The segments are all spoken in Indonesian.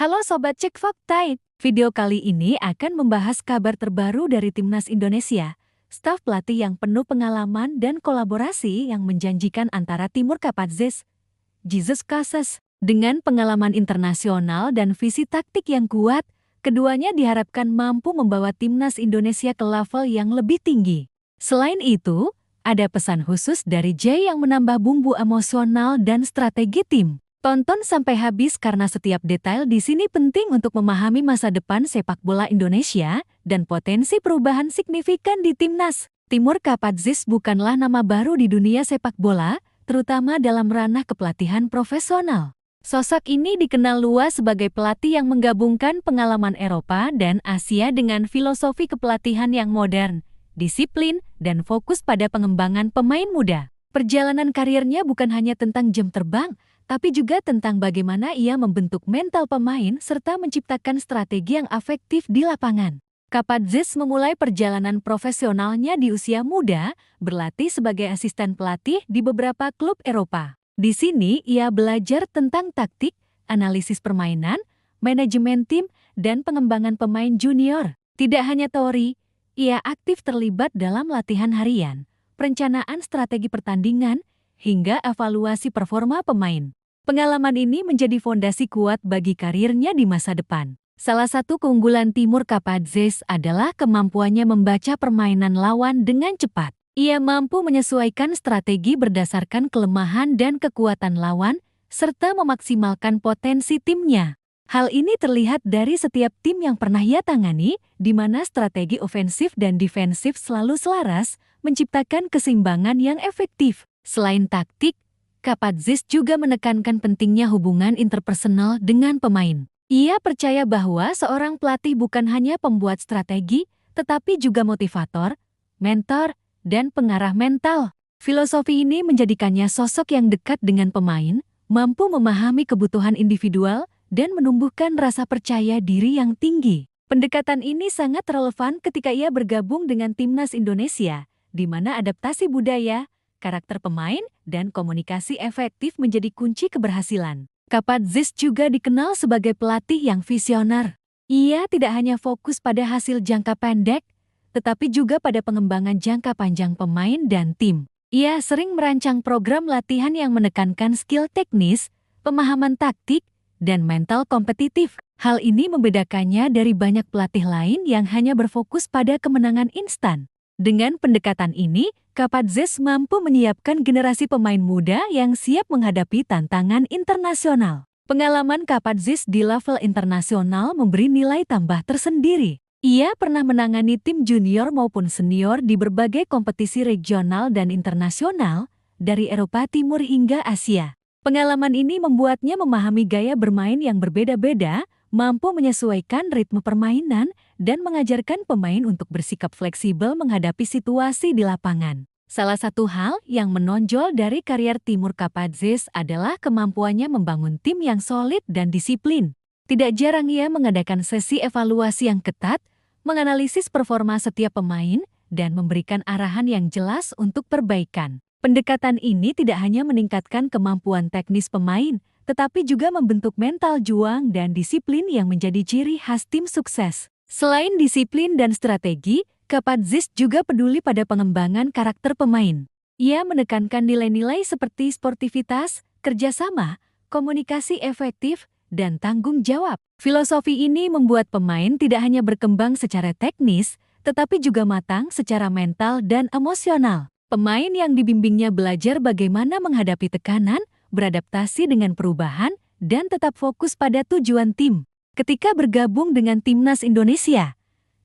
Halo Sobat Cek Fakta, video kali ini akan membahas kabar terbaru dari Timnas Indonesia. Staf pelatih yang penuh pengalaman dan kolaborasi yang menjanjikan antara Timur Kapadze, Jesus Casas. Dengan pengalaman internasional dan visi taktik yang kuat, keduanya diharapkan mampu membawa Timnas Indonesia ke level yang lebih tinggi. Selain itu, ada pesan khusus dari Jay yang menambah bumbu emosional dan strategi tim. Tonton sampai habis karena setiap detail di sini penting untuk memahami masa depan sepak bola Indonesia dan potensi perubahan signifikan di Timnas. Timur Kapadze bukanlah nama baru di dunia sepak bola, terutama dalam ranah kepelatihan profesional. Sosok ini dikenal luas sebagai pelatih yang menggabungkan pengalaman Eropa dan Asia dengan filosofi kepelatihan yang modern, disiplin, dan fokus pada pengembangan pemain muda. Perjalanan karirnya bukan hanya tentang jam terbang, tapi juga tentang bagaimana ia membentuk mental pemain serta menciptakan strategi yang efektif di lapangan. Kapadze memulai perjalanan profesionalnya di usia muda, berlatih sebagai asisten pelatih di beberapa klub Eropa. Di sini ia belajar tentang taktik, analisis permainan, manajemen tim, dan pengembangan pemain junior. Tidak hanya teori, ia aktif terlibat dalam latihan harian, perencanaan strategi pertandingan, hingga evaluasi performa pemain. Pengalaman ini menjadi fondasi kuat bagi karirnya di masa depan. Salah satu keunggulan Timur Kapadze adalah kemampuannya membaca permainan lawan dengan cepat. Ia mampu menyesuaikan strategi berdasarkan kelemahan dan kekuatan lawan, serta memaksimalkan potensi timnya. Hal ini terlihat dari setiap tim yang pernah ia tangani, di mana strategi ofensif dan defensif selalu selaras, menciptakan keseimbangan yang efektif. Selain taktik, Kapadze juga menekankan pentingnya hubungan interpersonal dengan pemain. Ia percaya bahwa seorang pelatih bukan hanya pembuat strategi, tetapi juga motivator, mentor, dan pengarah mental. Filosofi ini menjadikannya sosok yang dekat dengan pemain, mampu memahami kebutuhan individual, dan menumbuhkan rasa percaya diri yang tinggi. Pendekatan ini sangat relevan ketika ia bergabung dengan Timnas Indonesia, di mana adaptasi budaya, karakter pemain, dan komunikasi efektif menjadi kunci keberhasilan. Kapadze juga dikenal sebagai pelatih yang visioner. Ia tidak hanya fokus pada hasil jangka pendek, tetapi juga pada pengembangan jangka panjang pemain dan tim. Ia sering merancang program latihan yang menekankan skill teknis, pemahaman taktik, dan mental kompetitif. Hal ini membedakannya dari banyak pelatih lain yang hanya berfokus pada kemenangan instan. Dengan pendekatan ini, Kapadze mampu menyiapkan generasi pemain muda yang siap menghadapi tantangan internasional. Pengalaman Kapadze di level internasional memberi nilai tambah tersendiri. Ia pernah menangani tim junior maupun senior di berbagai kompetisi regional dan internasional, dari Eropa Timur hingga Asia. Pengalaman ini membuatnya memahami gaya bermain yang berbeda-beda, mampu menyesuaikan ritme permainan, dan mengajarkan pemain untuk bersikap fleksibel menghadapi situasi di lapangan. Salah satu hal yang menonjol dari karier Timur Kapadze adalah kemampuannya membangun tim yang solid dan disiplin. Tidak jarang ia mengadakan sesi evaluasi yang ketat, menganalisis performa setiap pemain, dan memberikan arahan yang jelas untuk perbaikan. Pendekatan ini tidak hanya meningkatkan kemampuan teknis pemain, tetapi juga membentuk mental juang dan disiplin yang menjadi ciri khas tim sukses. Selain disiplin dan strategi, Kapadze juga peduli pada pengembangan karakter pemain. Ia menekankan nilai-nilai seperti sportivitas, kerjasama, komunikasi efektif, dan tanggung jawab. Filosofi ini membuat pemain tidak hanya berkembang secara teknis, tetapi juga matang secara mental dan emosional. Pemain yang dibimbingnya belajar bagaimana menghadapi tekanan, beradaptasi dengan perubahan, dan tetap fokus pada tujuan tim. Ketika bergabung dengan Timnas Indonesia,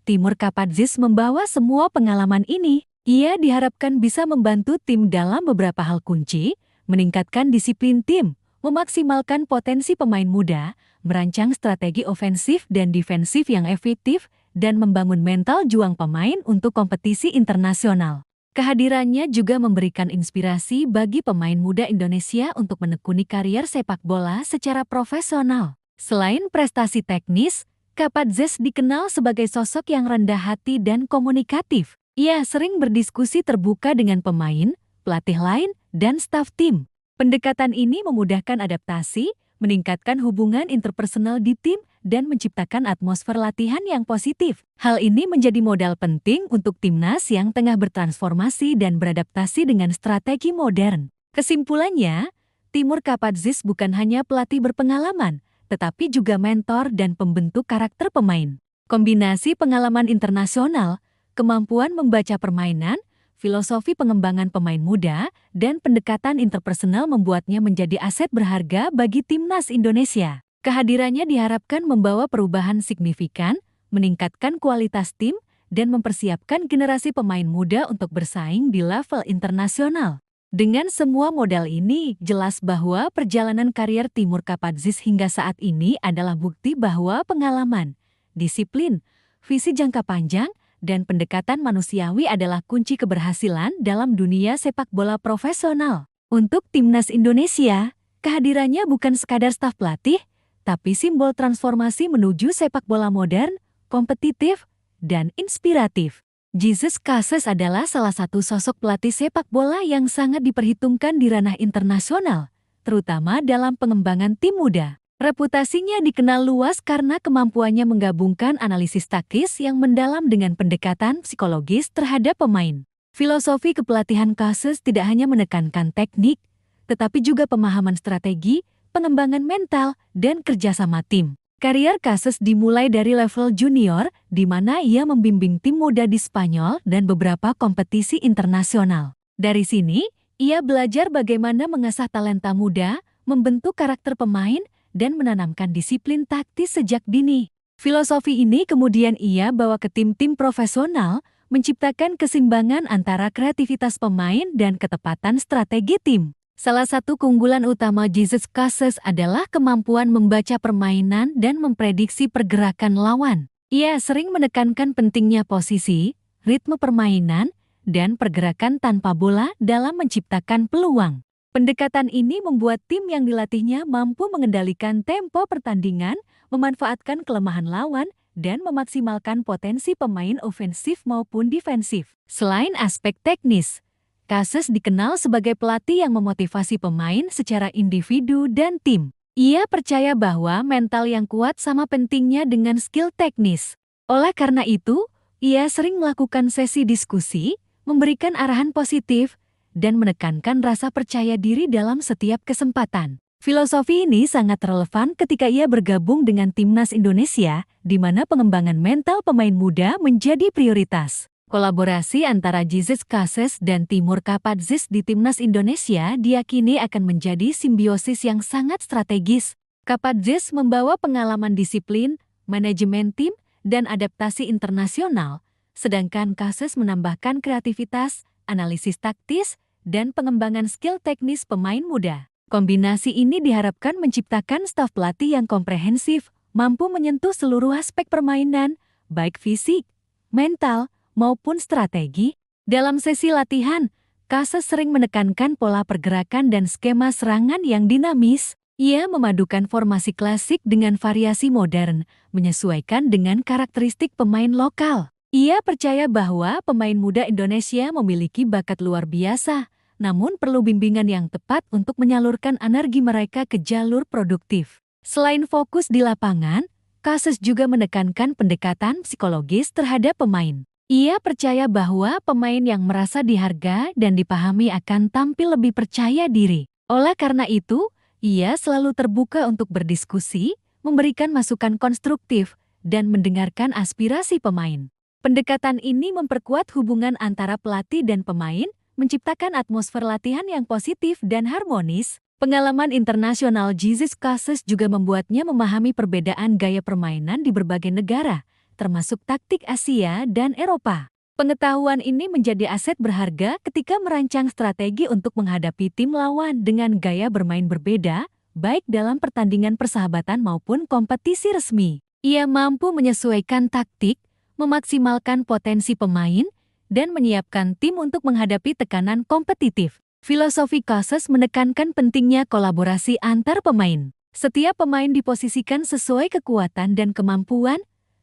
Timur Kapadze membawa semua pengalaman ini. Ia diharapkan bisa membantu tim dalam beberapa hal kunci, meningkatkan disiplin tim, memaksimalkan potensi pemain muda, merancang strategi ofensif dan defensif yang efektif, dan membangun mental juang pemain untuk kompetisi internasional. Kehadirannya juga memberikan inspirasi bagi pemain muda Indonesia untuk menekuni karier sepak bola secara profesional. Selain prestasi teknis, Kapadze dikenal sebagai sosok yang rendah hati dan komunikatif. Ia sering berdiskusi terbuka dengan pemain, pelatih lain, dan staf tim. Pendekatan ini memudahkan adaptasi, meningkatkan hubungan interpersonal di tim, dan menciptakan atmosfer latihan yang positif. Hal ini menjadi modal penting untuk timnas yang tengah bertransformasi dan beradaptasi dengan strategi modern. Kesimpulannya, Timur Kapadzis bukan hanya pelatih berpengalaman, tetapi juga mentor dan pembentuk karakter pemain. Kombinasi pengalaman internasional, kemampuan membaca permainan, filosofi pengembangan pemain muda, dan pendekatan interpersonal membuatnya menjadi aset berharga bagi timnas Indonesia. Kehadirannya diharapkan membawa perubahan signifikan, meningkatkan kualitas tim, dan mempersiapkan generasi pemain muda untuk bersaing di level internasional. Dengan semua modal ini, jelas bahwa perjalanan karier Timur Kapadzis hingga saat ini adalah bukti bahwa pengalaman, disiplin, visi jangka panjang, dan pendekatan manusiawi adalah kunci keberhasilan dalam dunia sepak bola profesional. Untuk timnas Indonesia, kehadirannya bukan sekadar staf pelatih, tapi simbol transformasi menuju sepak bola modern, kompetitif, dan inspiratif. Jesus Cases adalah salah satu sosok pelatih sepak bola yang sangat diperhitungkan di ranah internasional, terutama dalam pengembangan tim muda. Reputasinya dikenal luas karena kemampuannya menggabungkan analisis taktis yang mendalam dengan pendekatan psikologis terhadap pemain. Filosofi kepelatihan Cases tidak hanya menekankan teknik, tetapi juga pemahaman strategi, pengembangan mental, dan kerjasama tim. Karier Cases dimulai dari level junior, di mana ia membimbing tim muda di Spanyol dan beberapa kompetisi internasional. Dari sini, ia belajar bagaimana mengasah talenta muda, membentuk karakter pemain, dan menanamkan disiplin taktis sejak dini. Filosofi ini kemudian ia bawa ke tim-tim profesional, menciptakan keseimbangan antara kreativitas pemain dan ketepatan strategi tim. Salah satu keunggulan utama Jesus Cases adalah kemampuan membaca permainan dan memprediksi pergerakan lawan. Ia sering menekankan pentingnya posisi, ritme permainan, dan pergerakan tanpa bola dalam menciptakan peluang. Pendekatan ini membuat tim yang dilatihnya mampu mengendalikan tempo pertandingan, memanfaatkan kelemahan lawan, dan memaksimalkan potensi pemain ofensif maupun defensif. Selain aspek teknis, Cases dikenal sebagai pelatih yang memotivasi pemain secara individu dan tim. Ia percaya bahwa mental yang kuat sama pentingnya dengan skill teknis. Oleh karena itu, ia sering melakukan sesi diskusi, memberikan arahan positif, dan menekankan rasa percaya diri dalam setiap kesempatan. Filosofi ini sangat relevan ketika ia bergabung dengan timnas Indonesia, di mana pengembangan mental pemain muda menjadi prioritas. Kolaborasi antara Jesus Cases dan Timur Kapadzis di timnas Indonesia diyakini akan menjadi simbiosis yang sangat strategis. Kapadzis membawa pengalaman disiplin, manajemen tim, dan adaptasi internasional, sedangkan Cases menambahkan kreativitas, analisis taktis, dan pengembangan skill teknis pemain muda. Kombinasi ini diharapkan menciptakan staf pelatih yang komprehensif, mampu menyentuh seluruh aspek permainan, baik fisik, mental, maupun strategi. Dalam sesi latihan, Cases sering menekankan pola pergerakan dan skema serangan yang dinamis. Ia memadukan formasi klasik dengan variasi modern, menyesuaikan dengan karakteristik pemain lokal. Ia percaya bahwa pemain muda Indonesia memiliki bakat luar biasa, namun perlu bimbingan yang tepat untuk menyalurkan energi mereka ke jalur produktif. Selain fokus di lapangan, Cases juga menekankan pendekatan psikologis terhadap pemain. Ia percaya bahwa pemain yang merasa dihargai dan dipahami akan tampil lebih percaya diri. Oleh karena itu, ia selalu terbuka untuk berdiskusi, memberikan masukan konstruktif, dan mendengarkan aspirasi pemain. Pendekatan ini memperkuat hubungan antara pelatih dan pemain, menciptakan atmosfer latihan yang positif dan harmonis. Pengalaman internasional Jesus Cases juga membuatnya memahami perbedaan gaya permainan di berbagai negara, termasuk taktik Asia dan Eropa. Pengetahuan ini menjadi aset berharga ketika merancang strategi untuk menghadapi tim lawan dengan gaya bermain berbeda, baik dalam pertandingan persahabatan maupun kompetisi resmi. Ia mampu menyesuaikan taktik, memaksimalkan potensi pemain, dan menyiapkan tim untuk menghadapi tekanan kompetitif. Filosofi Cases menekankan pentingnya kolaborasi antar pemain. Setiap pemain diposisikan sesuai kekuatan dan kemampuan,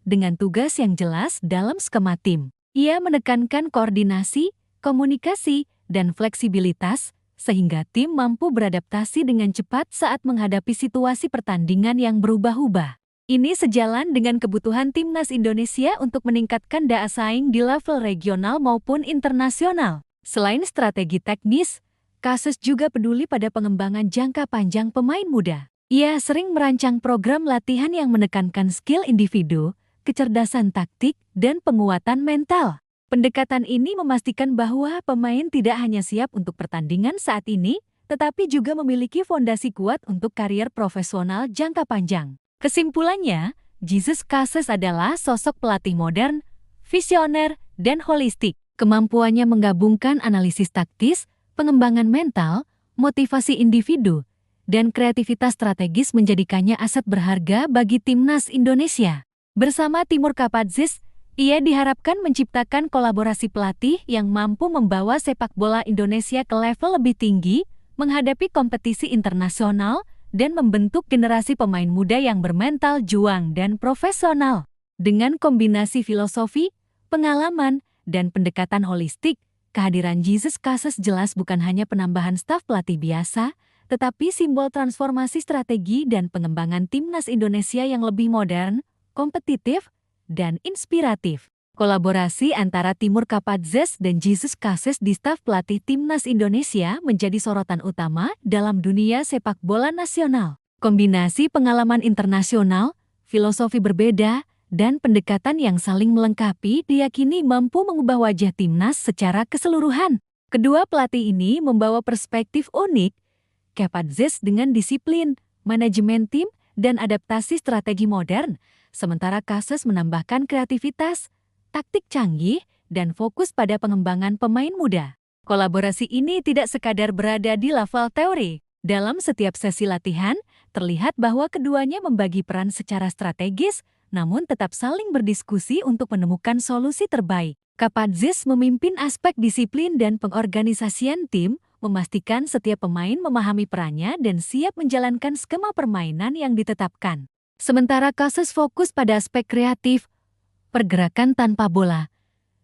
dengan tugas yang jelas dalam skema tim. Ia menekankan koordinasi, komunikasi, dan fleksibilitas, sehingga tim mampu beradaptasi dengan cepat saat menghadapi situasi pertandingan yang berubah-ubah. Ini sejalan dengan kebutuhan timnas Indonesia untuk meningkatkan daya saing di level regional maupun internasional. Selain strategi teknis, Cases juga peduli pada pengembangan jangka panjang pemain muda. Ia sering merancang program latihan yang menekankan skill individu, kecerdasan taktik, dan penguatan mental. Pendekatan ini memastikan bahwa pemain tidak hanya siap untuk pertandingan saat ini, tetapi juga memiliki fondasi kuat untuk karier profesional jangka panjang. Kesimpulannya, Jesus Cases adalah sosok pelatih modern, visioner, dan holistik. Kemampuannya menggabungkan analisis taktis, pengembangan mental, motivasi individu, dan kreativitas strategis menjadikannya aset berharga bagi timnas Indonesia. Bersama Timur Kapadze, ia diharapkan menciptakan kolaborasi pelatih yang mampu membawa sepak bola Indonesia ke level lebih tinggi, menghadapi kompetisi internasional, dan membentuk generasi pemain muda yang bermental juang dan profesional. Dengan kombinasi filosofi, pengalaman, dan pendekatan holistik, kehadiran Jesus Cases jelas bukan hanya penambahan staf pelatih biasa, tetapi simbol transformasi strategi dan pengembangan timnas Indonesia yang lebih modern, kompetitif, dan inspiratif. Kolaborasi antara Timur Kapadze dan Jesus Cases di staf pelatih timnas Indonesia menjadi sorotan utama dalam dunia sepak bola nasional. Kombinasi pengalaman internasional, filosofi berbeda, dan pendekatan yang saling melengkapi diyakini mampu mengubah wajah timnas secara keseluruhan. Kedua pelatih ini membawa perspektif unik, Kapadze dengan disiplin, manajemen tim, dan adaptasi strategi modern, sementara Cases menambahkan kreativitas, taktik canggih, dan fokus pada pengembangan pemain muda. Kolaborasi ini tidak sekadar berada di level teori. Dalam setiap sesi latihan, terlihat bahwa keduanya membagi peran secara strategis, namun tetap saling berdiskusi untuk menemukan solusi terbaik. Kapadze memimpin aspek disiplin dan pengorganisasian tim, memastikan setiap pemain memahami perannya dan siap menjalankan skema permainan yang ditetapkan. Sementara Cases fokus pada aspek kreatif, pergerakan tanpa bola,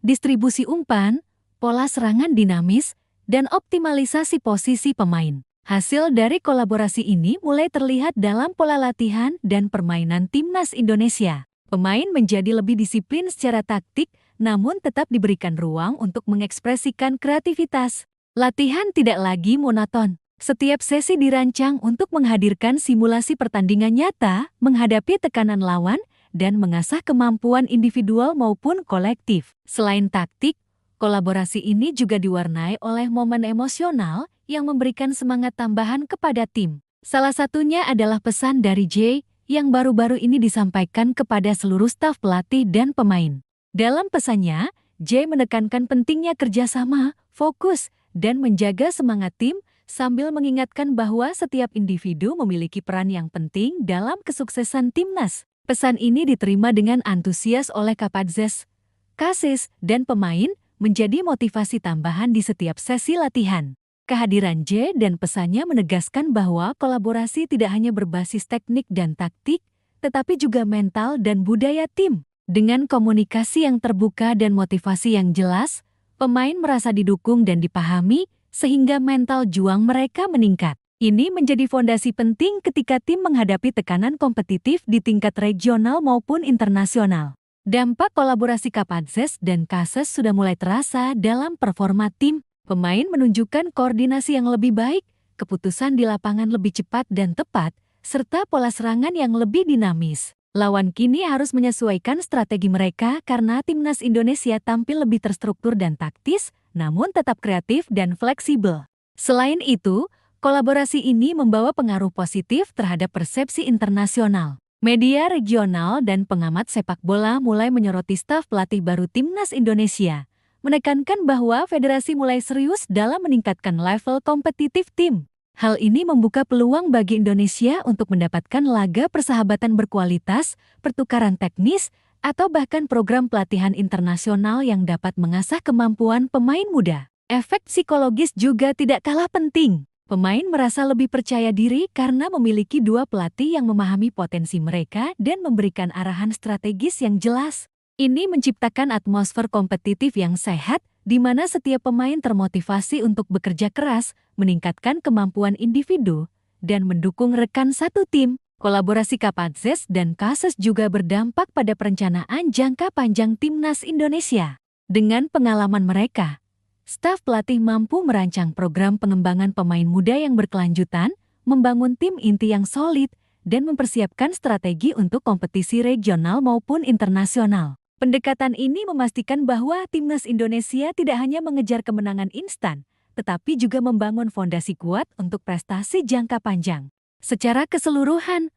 distribusi umpan, pola serangan dinamis, dan optimalisasi posisi pemain. Hasil dari kolaborasi ini mulai terlihat dalam pola latihan dan permainan timnas Indonesia. Pemain menjadi lebih disiplin secara taktik, namun tetap diberikan ruang untuk mengekspresikan kreativitas. Latihan tidak lagi monoton. Setiap sesi dirancang untuk menghadirkan simulasi pertandingan nyata, menghadapi tekanan lawan, dan mengasah kemampuan individual maupun kolektif. Selain taktik, kolaborasi ini juga diwarnai oleh momen emosional yang memberikan semangat tambahan kepada tim. Salah satunya adalah pesan dari Jay yang baru-baru ini disampaikan kepada seluruh staf pelatih dan pemain. Dalam pesannya, Jay menekankan pentingnya kerjasama, fokus, dan menjaga semangat tim sambil mengingatkan bahwa setiap individu memiliki peran yang penting dalam kesuksesan timnas. Pesan ini diterima dengan antusias oleh Kapadze, Cases, dan pemain, menjadi motivasi tambahan di setiap sesi latihan. Kehadiran J dan pesannya menegaskan bahwa kolaborasi tidak hanya berbasis teknik dan taktik, tetapi juga mental dan budaya tim. Dengan komunikasi yang terbuka dan motivasi yang jelas, pemain merasa didukung dan dipahami, sehingga mental juang mereka meningkat. Ini menjadi fondasi penting ketika tim menghadapi tekanan kompetitif di tingkat regional maupun internasional. Dampak kolaborasi Kapadze dan Cases sudah mulai terasa dalam performa tim. Pemain menunjukkan koordinasi yang lebih baik, keputusan di lapangan lebih cepat dan tepat, serta pola serangan yang lebih dinamis. Lawan kini harus menyesuaikan strategi mereka karena timnas Indonesia tampil lebih terstruktur dan taktis, namun tetap kreatif dan fleksibel. Selain itu, kolaborasi ini membawa pengaruh positif terhadap persepsi internasional. Media regional dan pengamat sepak bola mulai menyoroti staf pelatih baru timnas Indonesia, menekankan bahwa federasi mulai serius dalam meningkatkan level kompetitif tim. Hal ini membuka peluang bagi Indonesia untuk mendapatkan laga persahabatan berkualitas, pertukaran teknis, atau bahkan program pelatihan internasional yang dapat mengasah kemampuan pemain muda. Efek psikologis juga tidak kalah penting. Pemain merasa lebih percaya diri karena memiliki dua pelatih yang memahami potensi mereka dan memberikan arahan strategis yang jelas. Ini menciptakan atmosfer kompetitif yang sehat, di mana setiap pemain termotivasi untuk bekerja keras, meningkatkan kemampuan individu, dan mendukung rekan satu tim. Kolaborasi Kapatzes dan Kases juga berdampak pada perencanaan jangka panjang timnas Indonesia. Dengan pengalaman mereka, staf pelatih mampu merancang program pengembangan pemain muda yang berkelanjutan, membangun tim inti yang solid, dan mempersiapkan strategi untuk kompetisi regional maupun internasional. Pendekatan ini memastikan bahwa timnas Indonesia tidak hanya mengejar kemenangan instan, tetapi juga membangun fondasi kuat untuk prestasi jangka panjang. Secara keseluruhan,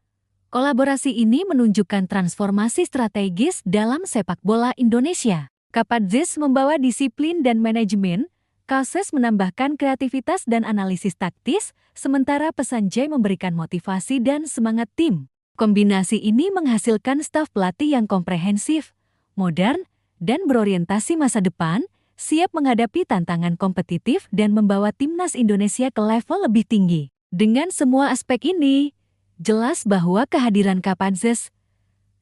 kolaborasi ini menunjukkan transformasi strategis dalam sepak bola Indonesia. Kapatzes membawa disiplin dan manajemen, Kases menambahkan kreativitas dan analisis taktis, sementara Pesanjay memberikan motivasi dan semangat tim. Kombinasi ini menghasilkan staf pelatih yang komprehensif, modern, dan berorientasi masa depan, siap menghadapi tantangan kompetitif dan membawa timnas Indonesia ke level lebih tinggi. Dengan semua aspek ini, jelas bahwa kehadiran Kapatzes,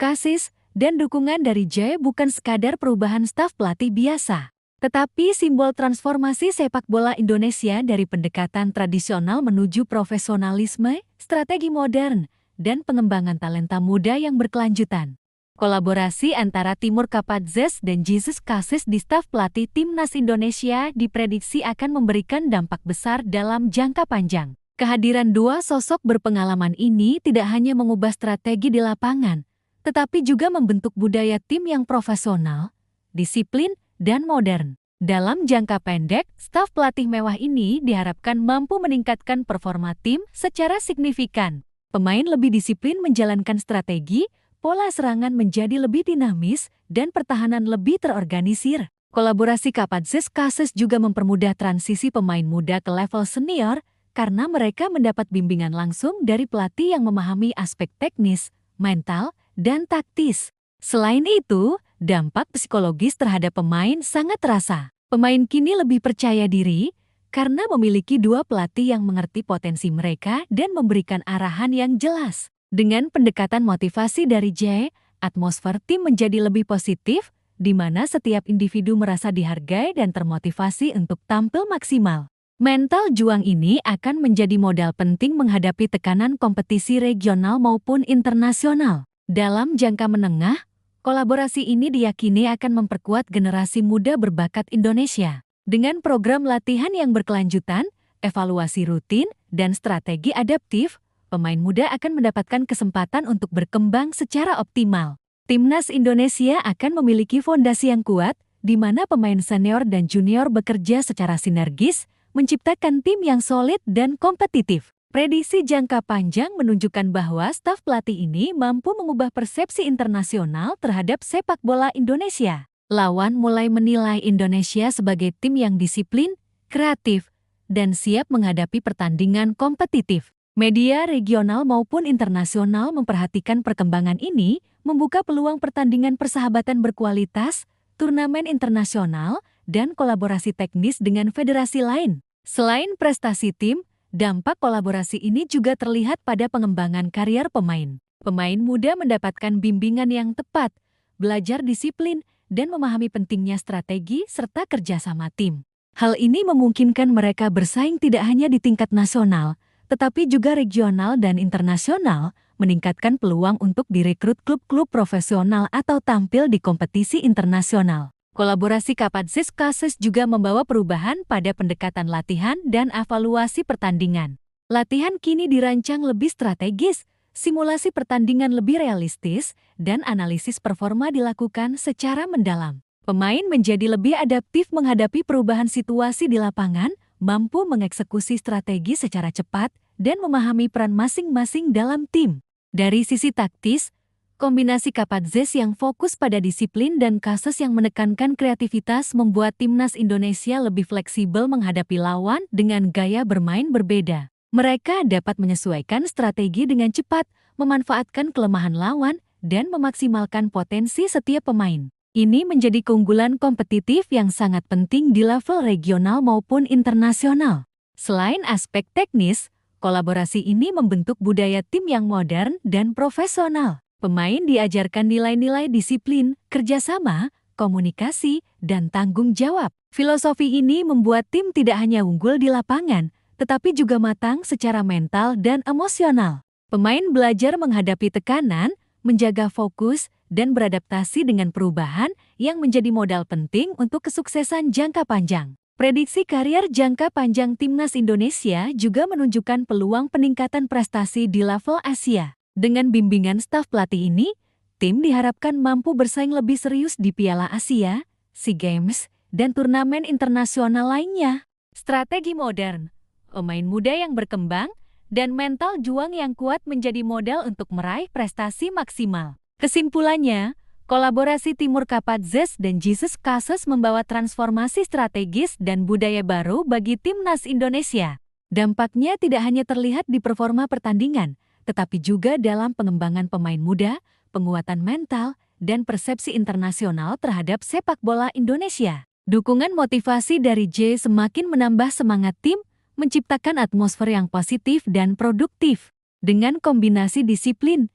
Kasis, dan dukungan dari Jay bukan sekadar perubahan staf pelatih biasa, tetapi simbol transformasi sepak bola Indonesia dari pendekatan tradisional menuju profesionalisme, strategi modern, dan pengembangan talenta muda yang berkelanjutan. Kolaborasi antara Timur Kapatzes dan Jesus Kasis di staf pelatih timnas Indonesia diprediksi akan memberikan dampak besar dalam jangka panjang. Kehadiran dua sosok berpengalaman ini tidak hanya mengubah strategi di lapangan, tetapi juga membentuk budaya tim yang profesional, disiplin, dan modern. Dalam jangka pendek, staf pelatih mewah ini diharapkan mampu meningkatkan performa tim secara signifikan. Pemain lebih disiplin menjalankan strategi, pola serangan menjadi lebih dinamis, dan pertahanan lebih terorganisir. Kolaborasi Kapatzes Kases juga mempermudah transisi pemain muda ke level senior karena mereka mendapat bimbingan langsung dari pelatih yang memahami aspek teknis, mental, dan taktis. Selain itu, dampak psikologis terhadap pemain sangat terasa. Pemain kini lebih percaya diri karena memiliki dua pelatih yang mengerti potensi mereka dan memberikan arahan yang jelas. Dengan pendekatan motivasi dari Jay, atmosfer tim menjadi lebih positif, di mana setiap individu merasa dihargai dan termotivasi untuk tampil maksimal. Mental juang ini akan menjadi modal penting menghadapi tekanan kompetisi regional maupun internasional. Dalam jangka menengah, kolaborasi ini diyakini akan memperkuat generasi muda berbakat Indonesia. Dengan program latihan yang berkelanjutan, evaluasi rutin, dan strategi adaptif, pemain muda akan mendapatkan kesempatan untuk berkembang secara optimal. Timnas Indonesia akan memiliki fondasi yang kuat, di mana pemain senior dan junior bekerja secara sinergis, menciptakan tim yang solid dan kompetitif. Prediksi jangka panjang menunjukkan bahwa staf pelatih ini mampu mengubah persepsi internasional terhadap sepak bola Indonesia. Lawan mulai menilai Indonesia sebagai tim yang disiplin, kreatif, dan siap menghadapi pertandingan kompetitif. Media regional maupun internasional memperhatikan perkembangan ini, membuka peluang pertandingan persahabatan berkualitas, turnamen internasional, dan kolaborasi teknis dengan federasi lain. Selain prestasi tim, dampak kolaborasi ini juga terlihat pada pengembangan karier pemain. Pemain muda mendapatkan bimbingan yang tepat, belajar disiplin, dan memahami pentingnya strategi serta kerjasama tim. Hal ini memungkinkan mereka bersaing tidak hanya di tingkat nasional, tetapi juga regional dan internasional, meningkatkan peluang untuk direkrut klub-klub profesional atau tampil di kompetisi internasional. Kolaborasi Kapatzes Kases juga membawa perubahan pada pendekatan latihan dan evaluasi pertandingan. Latihan kini dirancang lebih strategis, simulasi pertandingan lebih realistis, dan analisis performa dilakukan secara mendalam. Pemain menjadi lebih adaptif menghadapi perubahan situasi di lapangan, mampu mengeksekusi strategi secara cepat, dan memahami peran masing-masing dalam tim. Dari sisi taktis, kombinasi Kapatzes yang fokus pada disiplin dan Kases yang menekankan kreativitas membuat timnas Indonesia lebih fleksibel menghadapi lawan dengan gaya bermain berbeda. Mereka dapat menyesuaikan strategi dengan cepat, memanfaatkan kelemahan lawan, dan memaksimalkan potensi setiap pemain. Ini menjadi keunggulan kompetitif yang sangat penting di level regional maupun internasional. Selain aspek teknis, kolaborasi ini membentuk budaya tim yang modern dan profesional. Pemain diajarkan nilai-nilai disiplin, kerjasama, komunikasi, dan tanggung jawab. Filosofi ini membuat tim tidak hanya unggul di lapangan, tetapi juga matang secara mental dan emosional. Pemain belajar menghadapi tekanan, menjaga fokus, dan beradaptasi dengan perubahan yang menjadi modal penting untuk kesuksesan jangka panjang. Prediksi karier jangka panjang Timnas Indonesia juga menunjukkan peluang peningkatan prestasi di level Asia. Dengan bimbingan staf pelatih ini, tim diharapkan mampu bersaing lebih serius di Piala Asia, SEA Games, dan turnamen internasional lainnya. Strategi modern, pemain muda yang berkembang, dan mental juang yang kuat menjadi modal untuk meraih prestasi maksimal. Kesimpulannya, kolaborasi Timur Kapat Zes dan Jesus Cases membawa transformasi strategis dan budaya baru bagi Timnas Indonesia. Dampaknya tidak hanya terlihat di performa pertandingan, tetapi juga dalam pengembangan pemain muda, penguatan mental, dan persepsi internasional terhadap sepak bola Indonesia. Dukungan motivasi dari J semakin menambah semangat tim, menciptakan atmosfer yang positif dan produktif. Dengan kombinasi disiplin,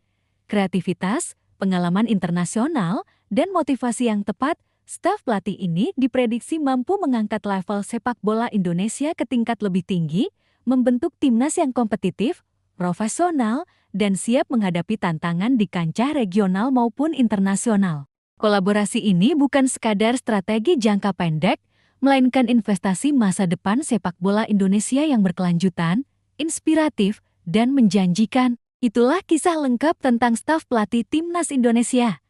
kreativitas, pengalaman internasional, dan motivasi yang tepat, staf pelatih ini diprediksi mampu mengangkat level sepak bola Indonesia ke tingkat lebih tinggi, membentuk timnas yang kompetitif, profesional, dan siap menghadapi tantangan di kancah regional maupun internasional. Kolaborasi ini bukan sekadar strategi jangka pendek, melainkan investasi masa depan sepak bola Indonesia yang berkelanjutan, inspiratif, dan menjanjikan. Itulah kisah lengkap tentang staf pelatih Timnas Indonesia.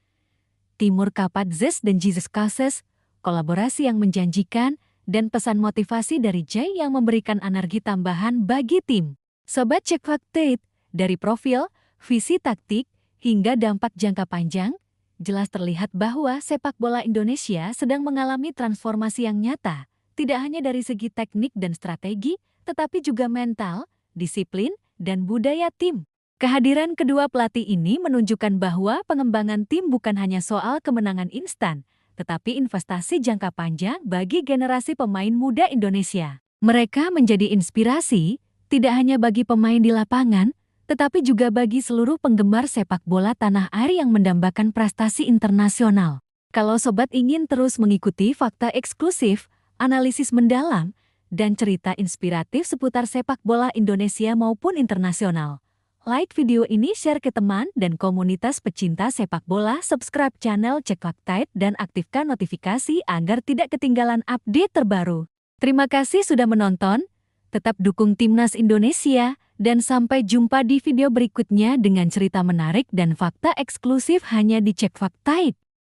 Timur Kapat Zes dan Jesus Cases, kolaborasi yang menjanjikan, dan pesan motivasi dari J yang memberikan energi tambahan bagi tim. Sobat Cek Fakta, dari profil, visi taktik, hingga dampak jangka panjang, jelas terlihat bahwa sepak bola Indonesia sedang mengalami transformasi yang nyata, tidak hanya dari segi teknik dan strategi, tetapi juga mental, disiplin, dan budaya tim. Kehadiran kedua pelatih ini menunjukkan bahwa pengembangan tim bukan hanya soal kemenangan instan, tetapi investasi jangka panjang bagi generasi pemain muda Indonesia. Mereka menjadi inspirasi, tidak hanya bagi pemain di lapangan, tetapi juga bagi seluruh penggemar sepak bola tanah air yang mendambakan prestasi internasional. Kalau sobat ingin terus mengikuti fakta eksklusif, analisis mendalam, dan cerita inspiratif seputar sepak bola Indonesia maupun internasional, like video ini, share ke teman dan komunitas pecinta sepak bola, subscribe channel Cek Fakta, dan aktifkan notifikasi agar tidak ketinggalan update terbaru. Terima kasih sudah menonton. Tetap dukung Timnas Indonesia, dan sampai jumpa di video berikutnya dengan cerita menarik dan fakta eksklusif hanya di Cek Fakta.